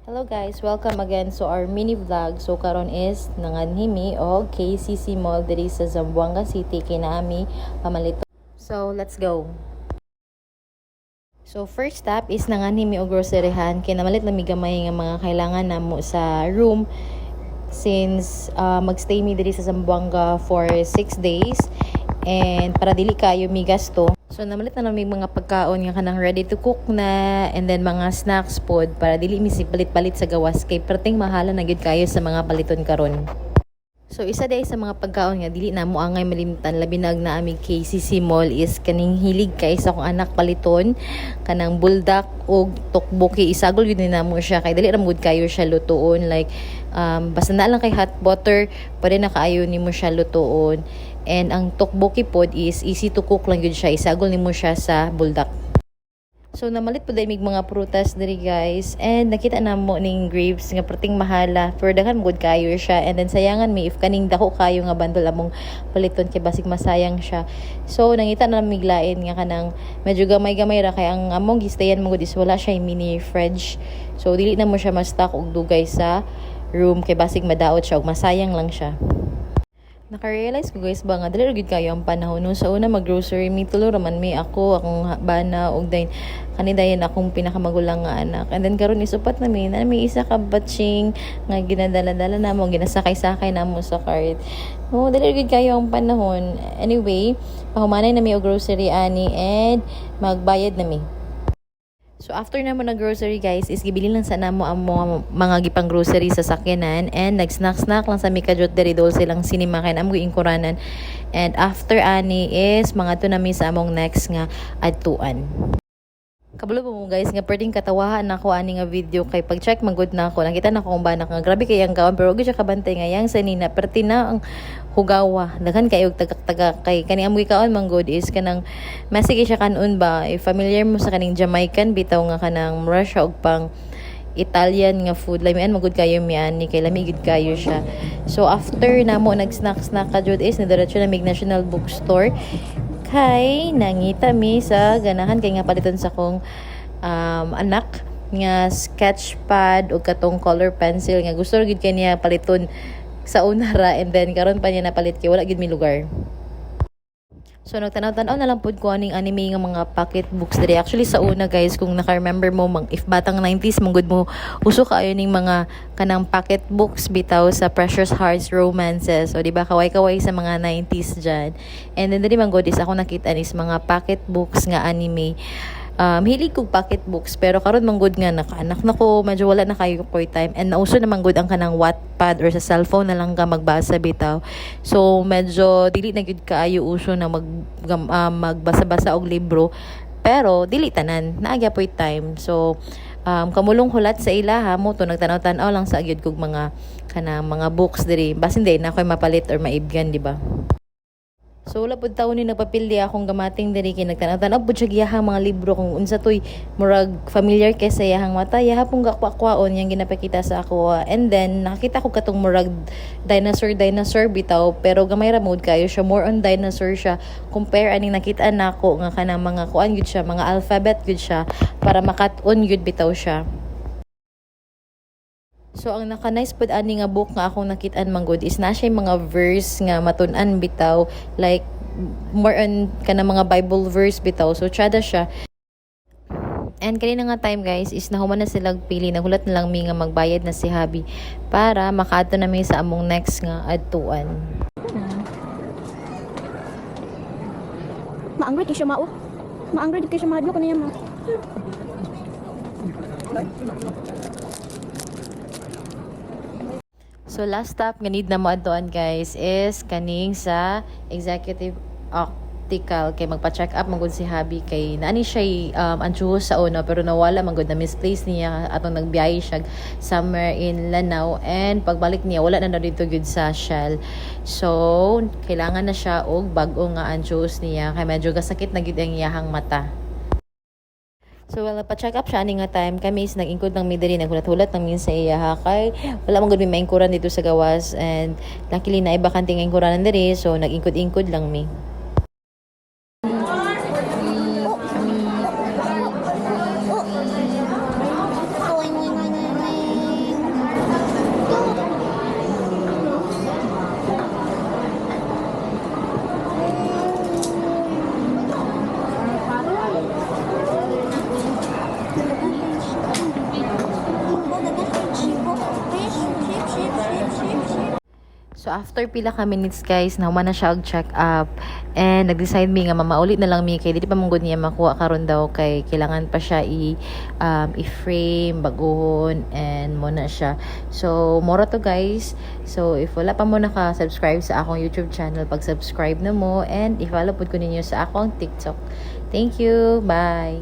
Hello guys, welcome again to our mini vlog. So karon is nanganhimi og KCC Mall diri sa Zamboanga City kinami pamalito. So let's go. So first stop is nanganhimi og groceryhan kay namalit lami gamay nga mga kailangan namo sa room since magstay mi diri sa Zamboanga for 6 days and para dili kayo mi gasto. So namalit na namin mga pagkaon nga kanang ready to cook na and then mga snacks pod para dili mi palit-palit sa gawas kay perting mahala na gyud kayo sa mga paliton karon. So isa day sa mga pagkaon nga dili na mo angay malimtan labi na na amig KCC Mall is kaning hilig kay sa akong anak paliton kanang buldak og tokboki isagol gyud na mo siya kay dili ra gud kayo siya lutuon like basta na lang kay hot butter pwede na kaayo nimo siya lutuon. And ang tokboki pod is easy to cook lang yun siya. Isagol nimo siya sa buldak. So namalit po dahil mga prutas diri guys. And nakita na mo ning grapes nga perting mahala. Pero daghan good kayo siya. And then sayangan mi if kaning dako kayo nga bandol among paliton kay basig masayang siya. So nangita na miglain nga kanang medyo gamay-gamay ra kay ang among gistayan mo is wala siya mini fridge. So dili na mo siya ma-stock og dugay sa room kay basig madaot siya og masayang lang siya. Naka-realize ko guys ba nga dali gid kayo ang panahon no sa una mag-grocery mi tulo raman mi ako akong bana og dayon kanidayon akong pinakamagulang nga anak and then karon isupat na mi isa ka batching nga ginadala-dala na mo ginasakay-sakay na mo sa cart. No dali gid kayo ang panahon. Anyway, pahumanay na mi og grocery ani and magbayad na mi. So after na mo na grocery guys is gibili lang sa namo ang mga gipang grocery sa sakyanan and nag-snack lang sa Mikajot diri dol silang sinima kay amo ingkuranan and after ani is mga to nami sa among next nga adtuan. Kabalo mo guys nga pwedeng katawahan nako ani nga video kay pag-check magud na ako nakita na ko kung banak nga grabe kay ang kaon pero gyud siya kabantay nga yang sanina perti na ang hugawa daghan kayo tagak-tagak kay kani amoy kaon manggod is kanang masige siya kanon ba if familiar mo sa kaning Jamaican bitaw nga kanang Russia og pang Italian nga food lamian magud kayo miani kay lami gid kayo siya. So after namo nag-snack ka jud is nidiretso na mig National Bookstore kay nangita mi sa ganahan kay nga paliton sa kong anak nga sketch pad o katong color pencil nga gusto gid kay niya paliton sa unara and then karon pa niya napalit kay wala gid mi lugar. So nagtanaw-tanaw na lang pod ko aning anime nga mga pocket books diri. Actually sa una guys kung naka-remember mo if batang 90s manggod mo uso kaayo ning mga kanang pocket books bitaw sa Precious Hearts Romances. So di ba kaway-kaway sa mga 90s diyan. And then diri manggod is ako nakita is mga pocket books nga anime. Hilig kog pocket books pero karon manggod nga nakaanak na ko medyo wala na kayo koy time and nauso na manggod ang kanang Wattpad or sa cellphone na lang ka magbasa bitaw so medyo dili na gyud kaayo uso na magbasa-basa og libro pero dili tanan naagya poy time so kamulong hulat sa ilaha mo to nagtanaw-tanaw lang sa gyud kog mga kanang mga books diri basin day na koy mapalit or maibgan di ba. So wala pud taon ni nagpapildi akong gamating diri kay nagtanaw-tanaw pud siya giyahang mga libro kung unsa toy murag familiar kay sa iyahang mata yahapon gakwa-kwaon yang ginapakita sa ako and then nakita ko katong murag dinosaur bitaw pero gamay ra mod kayo siya more on dinosaur siya compare aning nakita nako nga kanang mga kuan gyud siya mga alphabet gyud siya para makat-on gyud bitaw siya. So ang naka-nice pod ani nga book nga akong nakit-an manggod is na siya mga verse nga matun-an bitaw like more on kana mga Bible verse bitaw so tsada siya. And kanina nga time guys is nahuman na silang pili nagulat na lang mi nga magbayad na si Habi para makaadto na mi sa among next nga adtuan. Maanggrad kay siya mao. Maanggrad kay siya mahadlo kaniya ma. So last stop nga need na mo adtuan guys is kaning sa Executive Optical kay magpa-check up magud si Habi kay naani siya antuhos sa una pero nawala magud na misplace niya atong nagbiyahe siya somewhere in Lanao and pagbalik niya wala na dito gyud sa Shell. So kailangan na siya og bag-o nga antuhos niya kay medyo gasakit na gyud ang iyahang mata. So well, pa-check up siya ani nga time kami is nag-ingkod ng midiri naghulat-hulat ng min sa iya kay wala man gud mi maingkuran dito sa gawas and luckily na iba kanting ingkuranan diri so nag-ingkod-ingkod lang mi. So after pila ka minutes guys, nahuman na siya og check up and nag-decide mi nga mamaulit na lang mi kay dili pa mong niya makuha karon daw kay kailangan pa siya i-frame baguhon and mo na siya. So mora to guys. So if wala pa mo naka-subscribe sa akong YouTube channel, pag-subscribe na mo and i-follow pud ko ninyo sa akong TikTok. Thank you. Bye.